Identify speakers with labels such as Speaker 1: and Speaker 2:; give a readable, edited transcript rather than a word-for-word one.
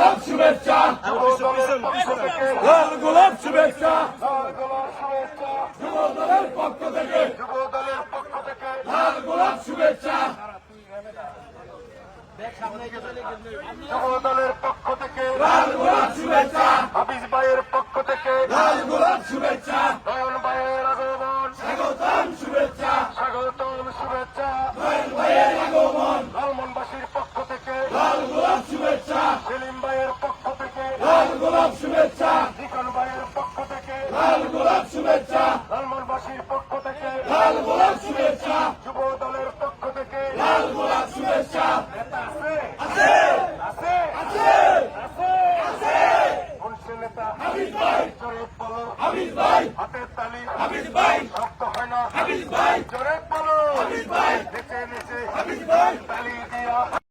Speaker 1: গোলাপ শুভেচ্ছা, লাল গোলাপ শুভেচ্ছা, যুব দলের পক্ষ থেকে লাল গোলাপ শুভেচ্ছা,
Speaker 2: যুব দলের পক্ষ থেকে
Speaker 1: লাল গোলাপ শুভেচ্ছা,
Speaker 2: হাফিজ ভাইয়ের পক্ষ থেকে
Speaker 1: লাল গোলাপ শুভেচ্ছা,
Speaker 2: নয়ন ভাইয়ের আগমন,
Speaker 1: স্বাগতম শুভেচ্ছা,
Speaker 2: স্বাগতম শুভেচ্ছা।
Speaker 1: নয়ন ভাইয়ের আগমন,
Speaker 2: লালমনবাসীর পক্ষ থেকে
Speaker 1: লাল গোলাপ শুভেচ্ছা,
Speaker 2: সেলিম ভাইয়ের পক্ষ থেকে
Speaker 1: লাল গোলাপ শুভেচ্ছা,
Speaker 2: জিকন ভাইয়ের পক্ষ থেকে
Speaker 1: লাল গোলাপ শুভেচ্ছা,
Speaker 2: লালমনবাসীর পক্ষ থেকে
Speaker 1: লাল গোলাপ শুভেচ্ছা,
Speaker 2: যুব দলের পক্ষ থেকে
Speaker 1: লাল গোলাপ শুভেচ্ছা।
Speaker 2: নেতা আছে
Speaker 1: আছে
Speaker 2: আছে
Speaker 1: আছে
Speaker 2: আছে
Speaker 1: আছে
Speaker 2: মুন্সি নেতা
Speaker 1: হাফিজ ভাই,
Speaker 2: জোরে বলো
Speaker 1: হাফিজ ভাই,
Speaker 2: হাতের তালি
Speaker 1: হাফিজ ভাই,
Speaker 2: রক্ত হয় না
Speaker 1: হাফিজ ভাই,
Speaker 2: জোরে